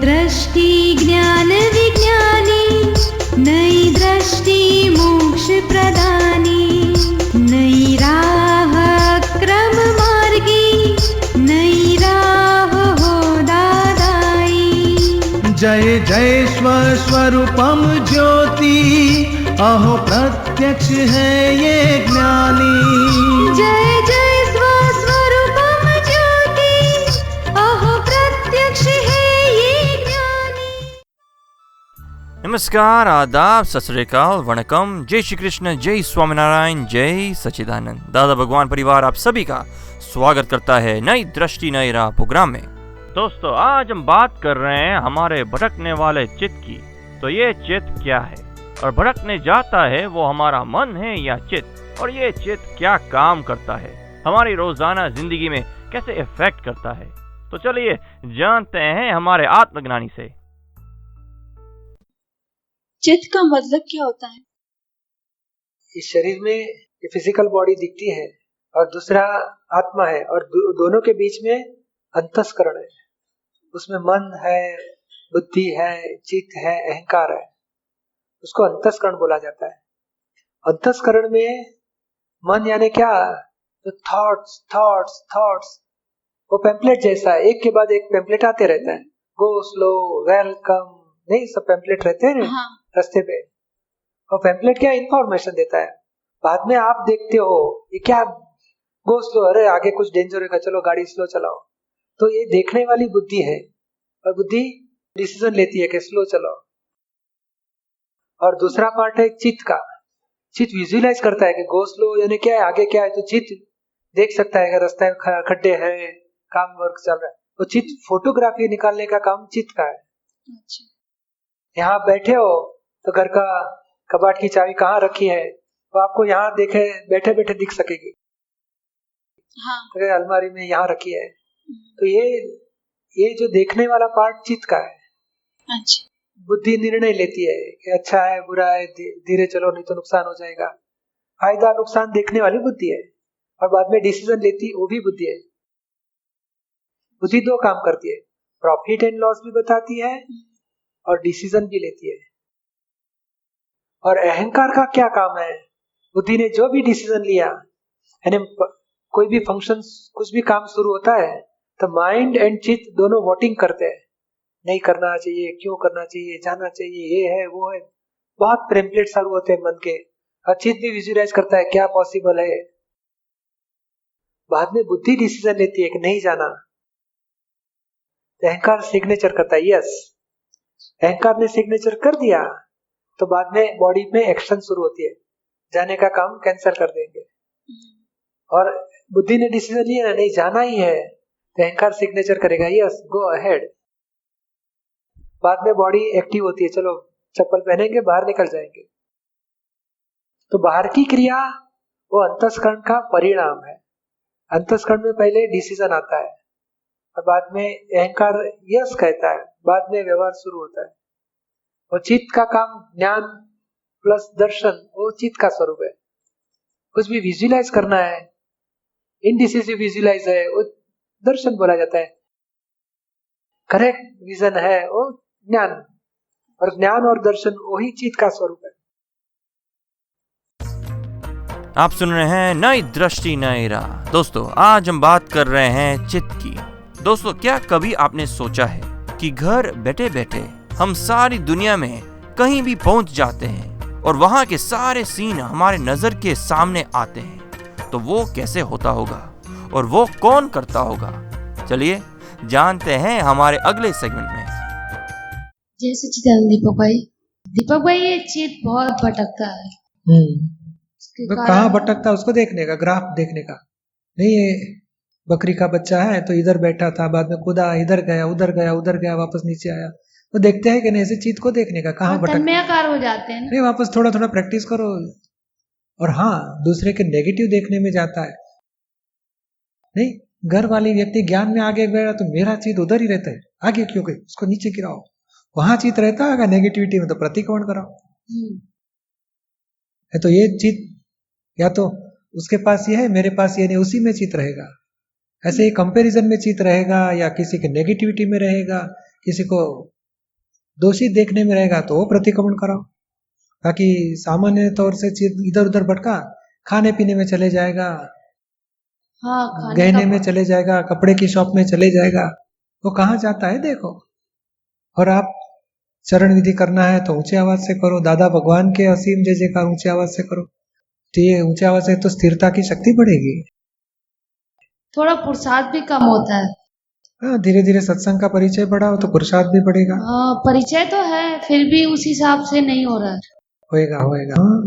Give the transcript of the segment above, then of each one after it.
दृष्टि ज्ञान विज्ञानी, नई दृष्टि मोक्ष प्रदानी, नई राह क्रम मार्गी, नई राह हो दादाई। जय जय स्वस्वरूपम ज्योति, अहो प्रत्यक्ष है ये ज्ञानी। जय जय स्वस्वरूपम ज्योति, अहो प्रत्यक्ष है ये ज्ञानी। नमस्कार, आदाब, सत श्री अकाल, वणकम, जय श्री कृष्ण, जय स्वामीनारायण, जय सच्चिदानंद। दादा भगवान परिवार आप सभी का स्वागत करता है नई दृष्टि नई राह प्रोग्राम में। दोस्तों, आज हम बात कर रहे हैं हमारे भटकने वाले चित्त की। तो ये चित्त क्या है और भटकने जाता है वो हमारा मन है या चित्त, और ये चित्त क्या काम करता है, हमारी रोजाना जिंदगी में कैसे इफेक्ट करता है। तो चलिए जानते हैं हमारे आत्मज्ञानी से। चित्त का मतलब क्या होता है? इस शरीर में ये फिजिकल बॉडी दिखती है और दूसरा आत्मा है, और दोनों के बीच में अंतस्करण है। उसमें मन है, बुद्धि है, चित्त है, अहंकार है, उसको अंतस्करण बोला जाता है। अंतस्करण में मन यानी क्या, तो थॉट्स थॉट्स थॉट्स, वो पैम्पलेट जैसा है, एक के बाद एक पैम्पलेट आते रहता है। गो स्लो, वेलकम, नहीं सब पैम्पलेट रहते हैं हाँ। रास्ते पे। और पैम्पलेट क्या इंफॉर्मेशन देता है, बाद में आप देखते हो ये क्या, गो स्लो, अरे आगे कुछ डेंजर होगा, चलो गाड़ी स्लो चलाओ। तो ये देखने वाली बुद्धि है, और बुद्धि डिसीजन लेती है कि स्लो चलाओ। और दूसरा पार्ट है चित्त का। चित्त विजुअलाइज करता है कि गो स्लो यानी क्या है, आगे क्या है, तो चित्त देख सकता है कि रास्ते में खड्डे हैं, काम वर्क चल रहा है। तो चित्त फोटोग्राफी निकालने का काम चित्त का है। अच्छा। यहाँ बैठे हो तो घर का कबाड़ की चाबी कहाँ रखी है, तो आपको यहाँ देखे बैठे बैठे दिख सकेगी। हाँ। तो अलमारी में यहाँ रखी है। तो ये जो देखने वाला पार्ट चित्त का है। अच्छा। बुद्धि निर्णय लेती है कि अच्छा है बुरा है, धीरे चलो नहीं तो नुकसान हो जाएगा। फायदा नुकसान देखने वाली बुद्धि है, और बाद में डिसीजन लेती वो भी बुद्धि है। बुद्धि दो काम करती है, प्रॉफिट एंड लॉस भी बताती है और डिसीजन भी लेती है। और अहंकार का क्या काम है, बुद्धि ने जो भी डिसीजन लिया, यानी कोई भी फंक्शन, कुछ भी काम शुरू होता है तो माइंड एंड चित्त दोनों वोटिंग करते हैं, नहीं करना चाहिए, क्यों करना चाहिए, जाना चाहिए, ये है वो है। बहुत पैम्पलेट शुरू होते हैं मन के, और चित्त भी विजुअलाइज करता है क्या पॉसिबल है। बाद में बुद्धि डिसीजन लेती है कि नहीं जाना। अहंकार सिग्नेचर करता है, यस। अहंकार ने सिग्नेचर कर दिया तो बाद में बॉडी में एक्शन शुरू होती है, जाने का काम कैंसिल कर देंगे। और बुद्धि ने डिसीजन लिया नहीं जाना ही है, तो अहंकार सिग्नेचर करेगा, यस गो अहेड। बाद में बॉडी एक्टिव होती है, चलो चप्पल पहनेंगे, बाहर निकल जाएंगे। तो बाहर की क्रिया वो अंतस्करण का परिणाम है। अंतस्करण में पहले डिसीजन आता है और बाद में अहंकार यस कहता है, बाद में व्यवहार शुरू होता है। और चित्त का काम ज्ञान प्लस दर्शन, वो चित्त का स्वरूप है। कुछ भी विजुअलाइज करना है, इनडिसिसिव विजुअलाइज है, वो दर्शन बोला जाता है। करेक्ट विजन है वो ज्ञान, और ज्ञान और दर्शन वही चित्त का स्वरूप है। आप सुन रहे हैं नई दृष्टि नई राह। दोस्तों, आज हम बात कर रहे हैं चित्त की। दोस्तों, क्या कभी आपने सोचा है कि घर बैठे बैठे हम सारी दुनिया में कहीं भी पहुंच जाते हैं और वहां के सारे सीन हमारे नजर के सामने आते हैं, तो वो कैसे होता होगा और वो कौन करता होगा? चलिए जानते हैं हमारे अगले सेगमेंट में। जय सच्चिदानंद दीपक भाई, ये चित्त बहुत भटकता है। तो कहाँ भटकता, उसको देखने का, ग्राफ देखने का नहीं। ये बकरी का बच्चा है तो इधर बैठा था, बाद में कूदा, इधर गया, उधर गया, उधर गया, वापस नीचे आया। तो देखते हैं कि नहीं, ऐसे चित्त को देखने का, कहाँ भटकता तन्मयाकार हो जाते हैं ना? नहीं, वापस थोड़ा थोड़ा प्रैक्टिस करो। और हाँ, दूसरे के नेगेटिव देखने में जाता है। नहीं, घर वाली व्यक्ति ज्ञान में आगे गया तो मेरा चित्त उधर ही रहता है, आगे क्यों गए, उसको नीचे गिराओ। वहां चित्त रहता है नेगेटिविटी में, तो प्रतिकोण कराओ। है तो ये चित्त या तो उसके पास ये है, मेरे पास ये नहीं, उसी में चित्त रहेगा। ऐसे ही कंपैरिजन में चित्त रहेगा, या किसी के नेगेटिविटी में रहेगा, किसी को दोषी देखने में रहेगा तो वो प्रतिक्रमण कराओ। बाकी सामान्य तौर से चित्त इधर उधर भटका, खाने पीने में चले जाएगा, हाँ, खाने गहने का में चले जाएगा, कपड़े की शॉप में चले जाएगा, वो कहाँ जाता है देखो। और आप चरण विधि करना है तो ऊंचे आवाज से करो, दादा भगवान के असीम जय जयकार ऊंचे आवाज से करो, तो ये ऊंचे आवाज से तो स्थिरता की शक्ति बढ़ेगी। थोड़ा पुरुषार्थ भी कम होता है। हाँ, धीरे धीरे सत्संग का परिचय बढ़ाओ तो पुरुषार्थ भी बढ़ेगा। हाँ, परिचय तो है, फिर भी उस हिसाब से नहीं हो रहा है। होएगा होएगा। हाँ।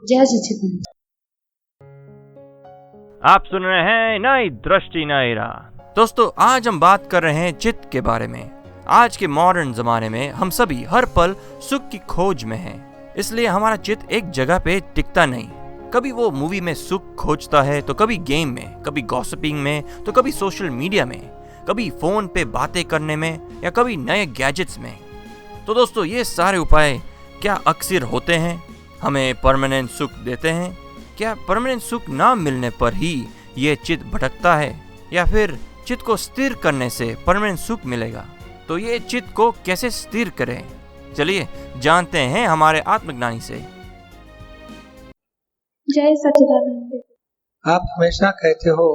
जय सच्चिदानंद। आप सुन रहे हैं नई दृष्टि नई राह। दोस्तों, आज हम बात कर रहे हैं चित्त के बारे में। आज के मॉडर्न जमाने में हम सभी हर पल सुख की खोज में हैं, इसलिए हमारा चित्त एक जगह पे टिकता नहीं। कभी वो मूवी में सुख खोजता है, तो कभी गेम में, कभी गॉसिपिंग में, तो कभी सोशल मीडिया में, कभी फोन पे बातें करने में, या कभी नए गैजेट्स में। तो दोस्तों, ये सारे उपाय क्या अक्सर होते हैं, हमें परमानेंट सुख देते हैं? क्या परमानेंट सुख ना मिलने पर ही ये चित्त भटकता है, या फिर चित्त को स्थिर करने से परमानेंट सुख मिलेगा? तो ये चित्त को कैसे स्थिर करें, चलिए जानते हैं हमारे आत्मज्ञानी से। जय सच्चिदानंद। आप हमेशा कहते हो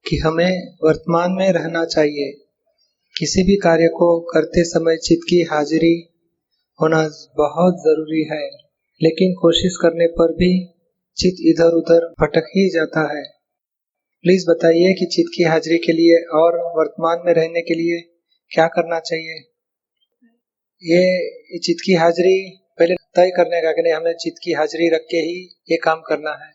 कि हमें वर्तमान में रहना चाहिए। किसी भी कार्य को करते समय चित्त की हाजिरी होना बहुत जरूरी है, लेकिन कोशिश करने पर भी चित्त इधर उधर भटक ही जाता है। प्लीज बताइए कि चित्त की हाजिरी के लिए और वर्तमान में रहने के लिए क्या करना चाहिए। ये चित्त की हाजिरी पहले तय करने का कि नहीं, हमें चित्त की हाजिरी रख के ही ये काम करना है,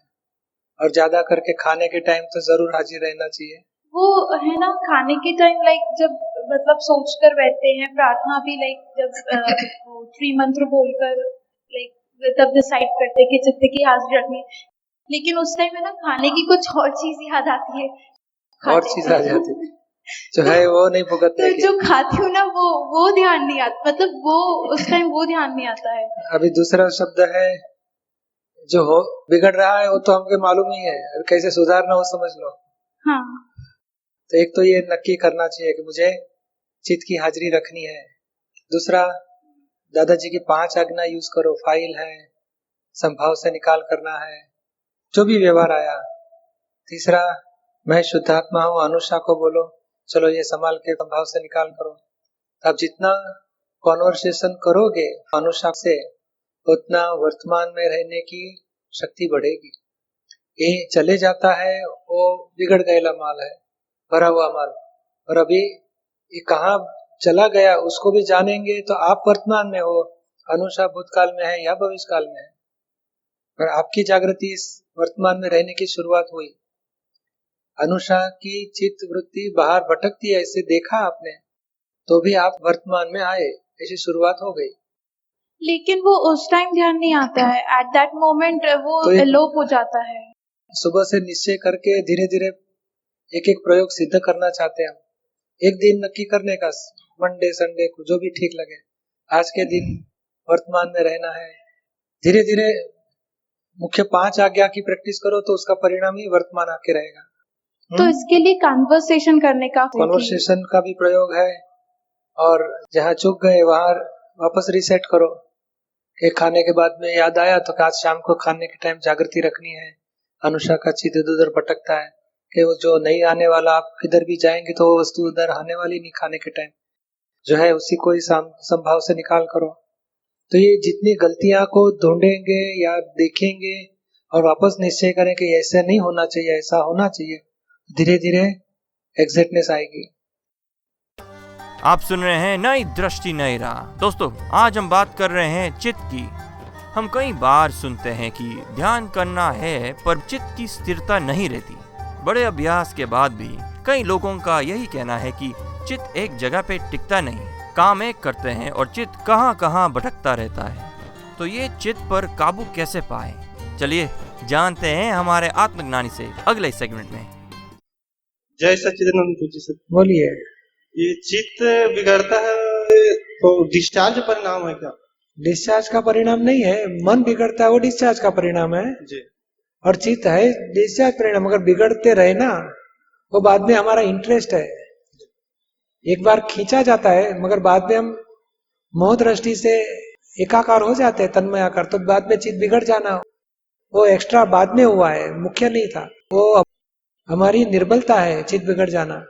और ज्यादा करके खाने के टाइम तो जरूर हाजिर रहना चाहिए। वो है ना, खाने के टाइम लाइक जब मतलब सोच कर बैठते हैं, प्रार्थना भी लाइक जब त्रि मंत्र बोलकर लाइक तब डिसाइड करते हैं कि चित्त की हाजिरी रखनी है। लेकिन उस टाइम है ना, खाने की कुछ और चीज याद आती है, और चीज आ जाती है जो है वो नहीं भुगतने तो की। जो खाती हूँ ना वो ध्यान नहीं आता, मतलब वो उस टाइम वो ध्यान नहीं आता है। अभी दूसरा शब्द है जो हो बिगड़ रहा है, वो तो हमको मालूम ही है, अब कैसे सुधारना हो समझ लो। हाँ, तो एक तो ये नक्की करना चाहिए कि मुझे चित्त की हाजिरी रखनी है। दूसरा, दादाजी की 5 आज्ञा यूज करो, फाइल है, संभाव से निकाल करना है, जो भी व्यवहार आया। तीसरा, मैं शुद्धात्मा हूँ, अनुषा को बोलो, चलो ये संभाल के संभाव से निकाल करो। अब जितना कॉन्वर्सेशन करोगे अनुषा से, उतना वर्तमान में रहने की शक्ति बढ़ेगी। ये चले जाता है वो बिगड़ गया माल है, भरा हुआ माल, और अभी ये कहाँ चला गया उसको भी जानेंगे तो आप वर्तमान में हो, अनुषा भूतकाल में है या भविष्य काल में है, और आपकी जागृति इस वर्तमान में रहने की शुरुआत हुई। अनुषा की चित्त वृत्ति बाहर भटकती है, इसे देखा आपने, तो भी आप वर्तमान में आए, ऐसी शुरुआत हो गई। लेकिन वो उस टाइम ध्यान नहीं आता है, एट दैट मोमेंट वो तो एलोप हो जाता है। सुबह से निश्चय करके धीरे धीरे एक एक प्रयोग सिद्ध करना चाहते हैं हम। एक दिन नक्की करने का, मंडे संडे को जो भी ठीक लगे, आज के दिन वर्तमान में रहना है। धीरे धीरे मुख्य 5 आज्ञा की प्रैक्टिस करो तो उसका परिणाम ही वर्तमान आके रहेगा। तो इसके लिए कन्वर्सेशन करने का, कन्वर्सेशन का भी प्रयोग है, और जहाँ चूक गए वहां वापस रिसेट करो। कि खाने के बाद में याद आया तो आज शाम को खाने के टाइम जागृति रखनी है। अनुषा का चित्त इधर उधर भटकता है कि वो जो नहीं आने वाला, आप किधर भी जाएंगे तो वो वस्तु उधर आने वाली नहीं, खाने के टाइम जो है उसी को ही संभाव से निकाल करो। तो ये जितनी गलतियां को ढूंढेंगे या देखेंगे और वापस निश्चय करें कि ऐसा नहीं होना चाहिए, ऐसा होना चाहिए, धीरे धीरे एग्जैक्टनेस आएगी। आप सुन रहे हैं नई दृष्टि नई राह। दोस्तों, आज हम बात कर रहे हैं चित्त की। हम कई बार सुनते हैं कि ध्यान करना है पर चित्त की स्थिरता नहीं रहती। बड़े अभ्यास के बाद भी कई लोगों का यही कहना है कि चित्त एक जगह पे टिकता नहीं, काम एक करते हैं और चित्त कहाँ कहाँ भटकता रहता है। तो ये चित्त पर काबू कैसे पाए, चलिए जानते हैं हमारे आत्मज्ञानी से अगले सेगमेंट में। जय सच्चिदानंद जी सर, बोलिए। ये चित्त बिगड़ता है तो डिस्चार्ज परिणाम है क्या? डिस्चार्ज का परिणाम नहीं है, मन बिगड़ता है वो डिस्चार्ज का परिणाम है जी। और चित्त है डिस्चार्ज परिणाम। अगर बिगड़ते रहे ना, वो बाद में हमारा इंटरेस्ट है। एक बार खींचा जाता है, मगर बाद में हम मोह दृष्टि से एकाकार हो जाते हैं, तन्मय आकार, तो बाद में चित्त बिगड़ जाना वो एक्स्ट्रा बाद में हुआ है, मुख्य नहीं था वो। हमारी निर्बलता है चित्त बिगड़ जाना।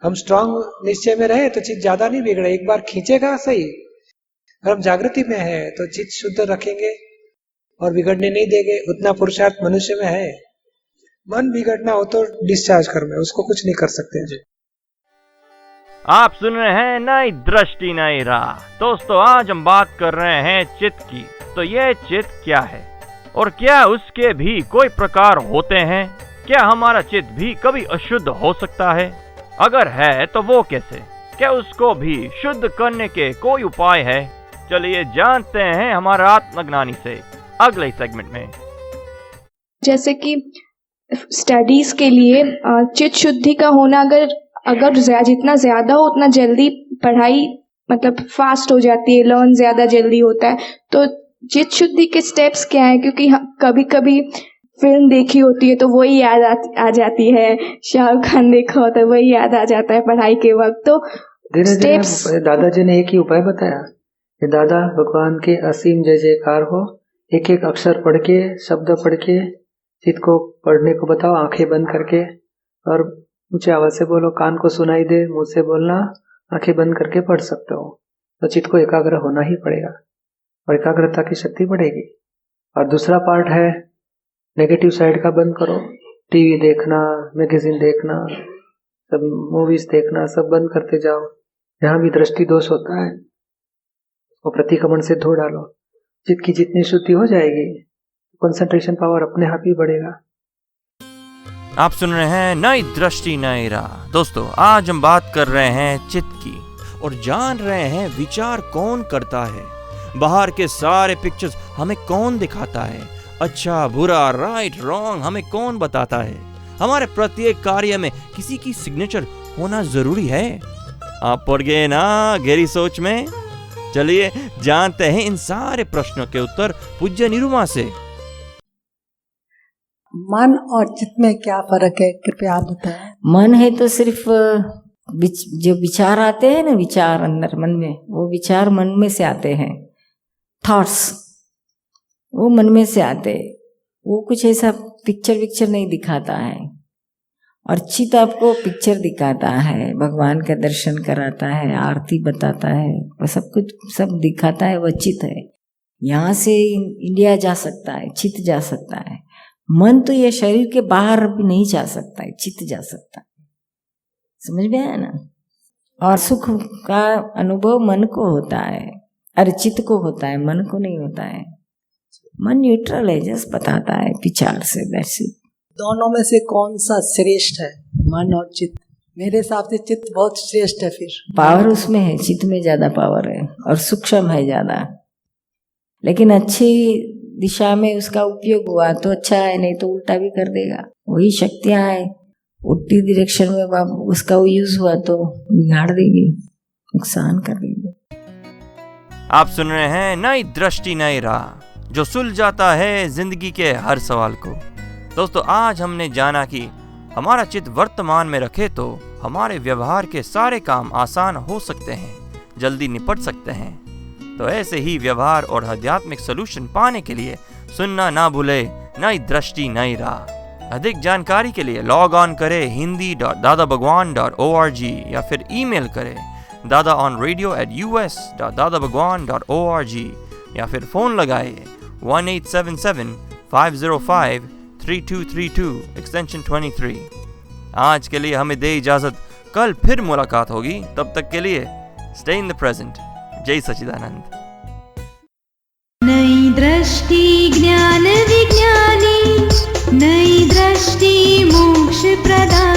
हम स्ट्रांग निश्चय में रहे तो चित्त ज्यादा नहीं बिगड़े, एक बार खींचेगा सही। अगर हम जागृति में है तो चित्त शुद्ध रखेंगे और बिगड़ने नहीं देंगे। उतना पुरुषार्थ मनुष्य में है। मन बिगड़ना हो तो डिस्चार्ज कर में, उसको कुछ नहीं कर सकते जी। आप सुन रहे हैं नई दृष्टि नई राह। दोस्तों, आज हम बात कर रहे हैं चित्त की। तो ये चित्त क्या है और क्या उसके भी कोई प्रकार होते हैं? क्या हमारा चित्त भी कभी अशुद्ध हो सकता है? अगर है तो वो कैसे? क्या उसको भी शुद्ध करने के कोई उपाय है? चलिए जानते हैं हमारे आत्मज्ञानी से अगले सेगमेंट में। जैसे कि स्टडीज के लिए चित्त शुद्धि का होना अगर जितना ज्यादा हो उतना जल्दी पढ़ाई मतलब फास्ट हो जाती है, लर्न ज्यादा जल्दी होता है। तो चित्त शुद्धि के स्टेप्स क्या है? क्योंकि कभी कभी फिल्म देखी होती है तो वही याद आ जाती है, शाहरुख खान देखा होता है वही याद आ जाता है पढ़ाई के वक्त। तो स्टेप्स दादाजी ने एक ही उपाय बताया कि दादा भगवान के असीम जय जयकार हो, एक एक अक्षर पढ़ के, शब्द पढ़ के चित्त को पढ़ने को बताओ, आंखें बंद करके, और ऊंचे आवाज से बोलो, कान को सुनाई दे, मुंह से बोलना, आंखें बंद करके पढ़ सकते हो। तो चित्त को एकाग्र होना ही पड़ेगा और एकाग्रता की शक्ति बढ़ेगी। और दूसरा पार्ट है नेगेटिव साइड का बंद करो, टीवी देखना, मैगजीन देखना, सब मूवीज देखना, सब बंद करते जाओ। जहां भी दृष्टि दोष होता है वो प्रतिक्रमण से धो डालो। चित्त की जितनी शुद्धि हो जाएगी, कंसंट्रेशन पावर अपने आप ही बढ़ेगा। आप सुन रहे हैं नई दृष्टि नई राह। दोस्तों, आज हम बात कर रहे हैं चित्त की और जान रहे हैं विचार कौन करता है। बाहर के सारे पिक्चर्स हमें कौन दिखाता है, अच्छा बुरा राइट रॉन्ग हमें कौन बताता है। हमारे प्रत्येक कार्य में किसी की सिग्नेचर होना जरूरी है। आप पड़ गए ना गहरी सोच में? चलिए जानते हैं इन सारे प्रश्नों के उत्तर पूज्य निरुमा से। मन और चित्त में क्या फर्क है, कृपया आप बताएं। मन है तो सिर्फ जो विचार आते हैं ना, विचार अंदर मन में, वो विचार मन में से आते हैं। थॉट्स वो मन में से आते, वो कुछ ऐसा पिक्चर नहीं दिखाता है। और चित्त आपको पिक्चर दिखाता है, भगवान का दर्शन कराता है, आरती बताता है, वो सब कुछ सब दिखाता है, वो चित्त है। यहाँ से इंडिया जा सकता है, चित्त जा सकता है। मन तो ये शरीर के बाहर भी नहीं जा सकता है, चित्त जा सकता है। समझ में आया ना? और सुख का अनुभव मन को होता है, अरे चित्त को होता है, मन को नहीं होता है। मन न्यूट्रल है, जस्ट बताता है विचार से, दैट्स इट। दोनों में से कौन सा श्रेष्ठ है, मन और चित्त? मेरे हिसाब से चित्त बहुत श्रेष्ठ है। फिर पावर उसमें है, चित्त में ज्यादा पावर है और सूक्ष्म है ज्यादा। लेकिन अच्छी दिशा में उसका उपयोग हुआ तो अच्छा है, नहीं तो उल्टा भी कर देगा। वही शक्तियां है, उल्टी डायरेक्शन में उसका यूज हुआ तो बिगाड़ देगी, नुकसान कर देगी। आप सुन रहे हैं नई दृष्टि नई राह, जो सुलझाता है जिंदगी के हर सवाल को। दोस्तों, आज हमने जाना कि हमारा चित्त वर्तमान में रखे तो हमारे व्यवहार के सारे काम आसान हो सकते हैं, जल्दी निपट सकते हैं। तो ऐसे ही व्यवहार और आध्यात्मिक सलूशन पाने के लिए सुनना ना भूले नई दृष्टि नई राह। अधिक जानकारी के लिए लॉग ऑन करें hindi.dadabhagwan.org या फिर ईमेल करें dadaonradio@us.dadabhagwan.org या फिर फोन लगाए 1877-505-3232 एक्सटेंशन 23। आज के लिए हमें दे इजाजत, कल फिर मुलाकात होगी। तब तक के लिए स्टे इन द प्रेजेंट। जय सच्चिदानंद। नई दृष्टि ज्ञान विज्ञानी, नई दृष्टि मोक्ष प्रदान।